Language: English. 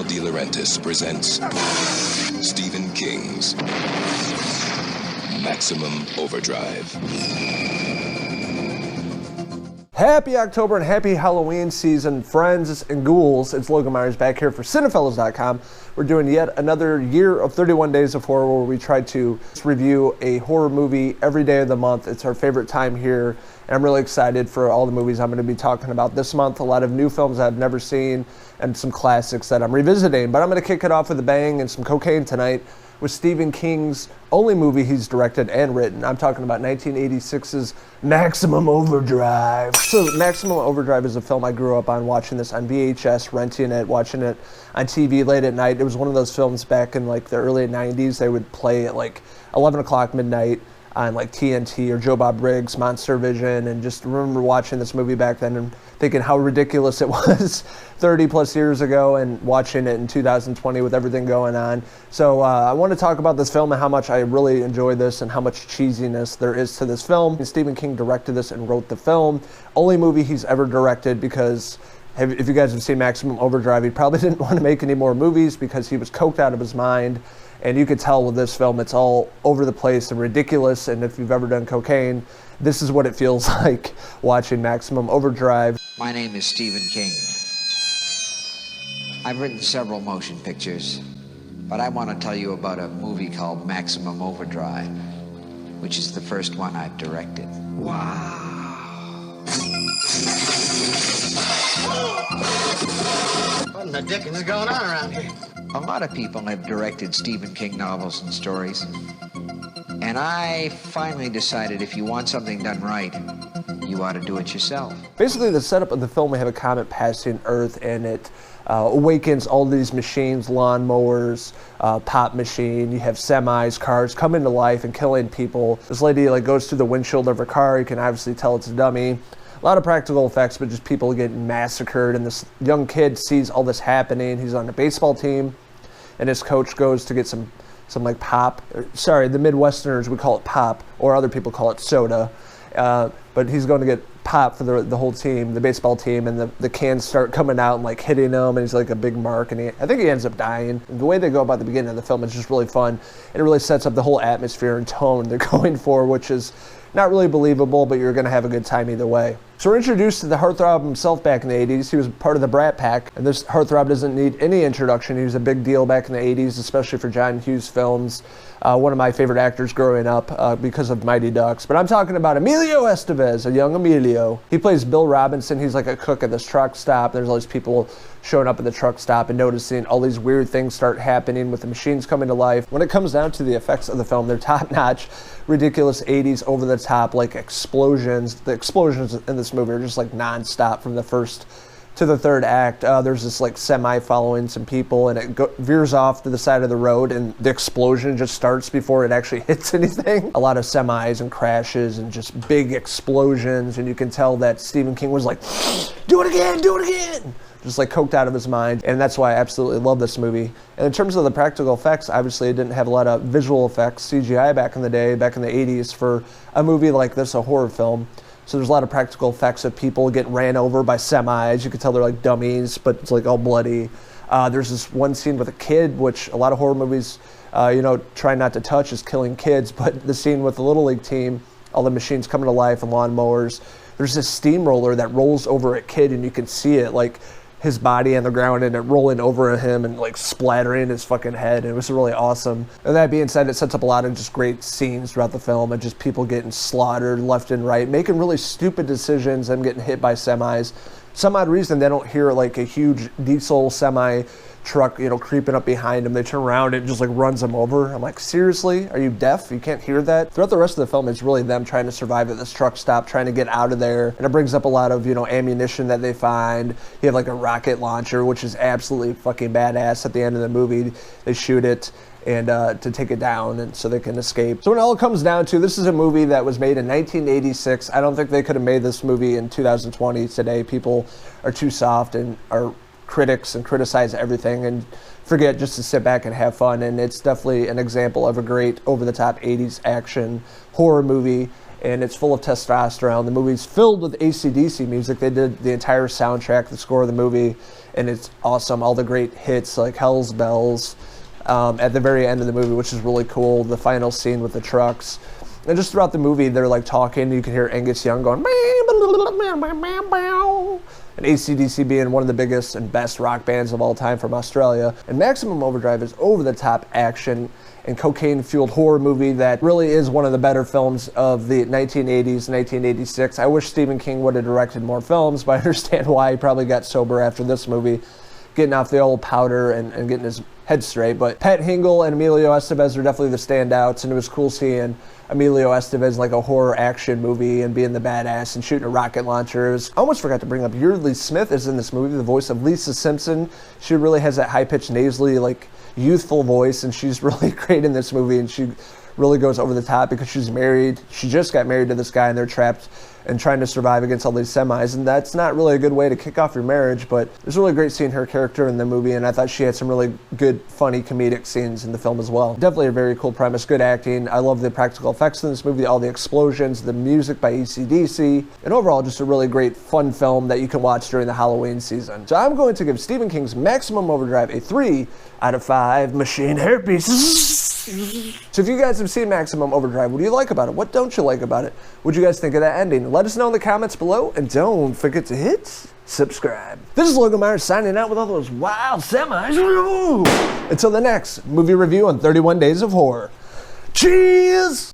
De Laurentiis presents Stephen King's Maximum Overdrive. Happy October and happy Halloween season, friends and ghouls. It's Logan Myers back here for Cinephellas.com. We're doing yet another year of 31 Days of Horror where we try to review a horror movie every day of the month. It's our favorite time here, and I'm really excited for all the movies I'm going to be talking about this month. A lot of new films I've never seen and some classics that I'm revisiting. But I'm going to kick it off with a bang and some cocaine tonight with Stephen King's only movie he's directed and written. I'm talking about 1986's Maximum Overdrive. So Maximum Overdrive is a film I grew up on, watching this on VHS, renting it, watching it on TV late at night. It was one of those films back in like the early 90s. They would play at like 11 o'clock midnight on like TNT or Joe Bob Briggs, Monster Vision, and just remember watching this movie back then and thinking how ridiculous it was 30 plus years ago, and watching it in 2020 with everything going on. So I want to talk about this film and how much I really enjoy this and how much cheesiness there is to this film. And Stephen King directed this and wrote the film. Only movie he's ever directed, because if you guys have seen Maximum Overdrive, he probably didn't want to make any more movies because he was coked out of his mind. And you could tell with this film, it's all over the place and ridiculous. And if you've ever done cocaine, this is what it feels like watching Maximum Overdrive. My name is Stephen King. I've written several motion pictures, but I want to tell you about a movie called Maximum Overdrive, which is the first one I've directed. Wow. What in the dickens is going on around here? A lot of people have directed Stephen King novels and stories, and I finally decided if you want something done right, you ought to do it yourself. Basically, the setup of the film, we have a comet passing Earth, and it awakens all these machines, lawnmowers, pop machine. You have semis, cars come into life and killing people. This lady goes through the windshield of her car. You can obviously tell it's a dummy. A lot of practical effects, but just people getting massacred, and this young kid sees all this happening. He's on a baseball team, and his coach goes to get some like pop. Sorry, the Midwesterners would call it pop, or other people call it soda. But he's going to get pop for the whole team, the baseball team, and the cans start coming out and like hitting him, and he's like a big mark, and I think he ends up dying. And the way they go about the beginning of the film is just really fun, and it really sets up the whole atmosphere and tone they're going for, which is not really believable, but you're going to have a good time either way. So we're introduced to the heartthrob himself back in the 80s. He was part of the Brat Pack, and this heartthrob doesn't need any introduction. He was a big deal back in the 80s, especially for John Hughes films. One of my favorite actors growing up because of Mighty Ducks. But I'm talking about Emilio Estevez, a young Emilio. He plays Bill Robinson. He's like a cook at this truck stop. There's all these people showing up at the truck stop and noticing all these weird things start happening with the machines coming to life. When it comes down to the effects of the film, they're top-notch, ridiculous 80s, over-the-top, like explosions. The explosions in this movie are just like non-stop from the first to the third act. There's this like semi following some people, and it veers off to the side of the road, and the explosion just starts before it actually hits anything. A lot of semis and crashes and just big explosions, and you can tell that Stephen King was like, do it again, just like coked out of his mind. And that's why I absolutely love this movie. And in terms of the practical effects, obviously it didn't have a lot of visual effects, CGI back in the day, back in the 80s for a movie like this, a horror film. So there's a lot of practical effects of people getting ran over by semis. You can tell they're like dummies, but it's like all bloody. There's this one scene with a kid, which a lot of horror movies, try not to touch, is killing kids. But the scene with the Little League team, all the machines coming to life and lawnmowers, there's this steamroller that rolls over a kid, and you can see it like his body on the ground and it rolling over him and like splattering his fucking head. It was really awesome. And that being said, it sets up a lot of just great scenes throughout the film and just people getting slaughtered left and right, making really stupid decisions, them getting hit by semis. Some odd reason they don't hear like a huge diesel semi truck, creeping up behind them. They turn around and it just like runs them over. I'm like, seriously? Are you deaf? You can't hear that? Throughout the rest of the film, it's really them trying to survive at this truck stop, trying to get out of there. And it brings up a lot of, ammunition that they find. You have like a rocket launcher, which is absolutely fucking badass at the end of the movie. They shoot it and to take it down and so they can escape. So when it all comes down to, this is a movie that was made in 1986. I don't think they could have made this movie in 2020 today. People are too soft and are critics and criticize everything and forget just to sit back and have fun. And it's definitely an example of a great over-the-top 80s action horror movie. And it's full of testosterone. The movie's filled with AC/DC music. They did the entire soundtrack, the score of the movie, and it's awesome. All the great hits like Hell's Bells at the very end of the movie, which is really cool. The final scene with the trucks. And just throughout the movie, they're like talking. You can hear Angus Young going, and AC/DC being one of the biggest and best rock bands of all time from Australia. And Maximum Overdrive is over-the-top action and cocaine-fueled horror movie that really is one of the better films of the 1980s, 1986. I wish Stephen King would have directed more films, but I understand why he probably got sober after this movie, getting off the old powder and getting his head straight. But Pat Hingle and Emilio Estevez are definitely the standouts, and it was cool seeing Emilio Estevez like a horror action movie and being the badass and shooting a rocket launchers. I almost forgot to bring up Yeardley Smith is in this movie, the voice of Lisa Simpson. She really has that high-pitched, nasally, like youthful voice, and she's really great in this movie, and she really goes over the top because she's married. She just got married to this guy, and they're trapped and trying to survive against all these semis, and that's not really a good way to kick off your marriage, but it's really great seeing her character in the movie, and I thought she had some really good, funny, comedic scenes in the film as well. Definitely a very cool premise, good acting. I love the practical effects in this movie, all the explosions, the music by AC/DC, and overall just a really great, fun film that you can watch during the Halloween season. So I'm going to give Stephen King's Maximum Overdrive a 3 out of 5 machine hairpieces. So if you guys have seen Maximum Overdrive, what do you like about it? What don't you like about it? What do you guys think of that ending? Let us know in the comments below, and don't forget to hit subscribe. This is Logan Myers signing out with all those wild semis. Until the next movie review on 31 Days of Horror. Cheers!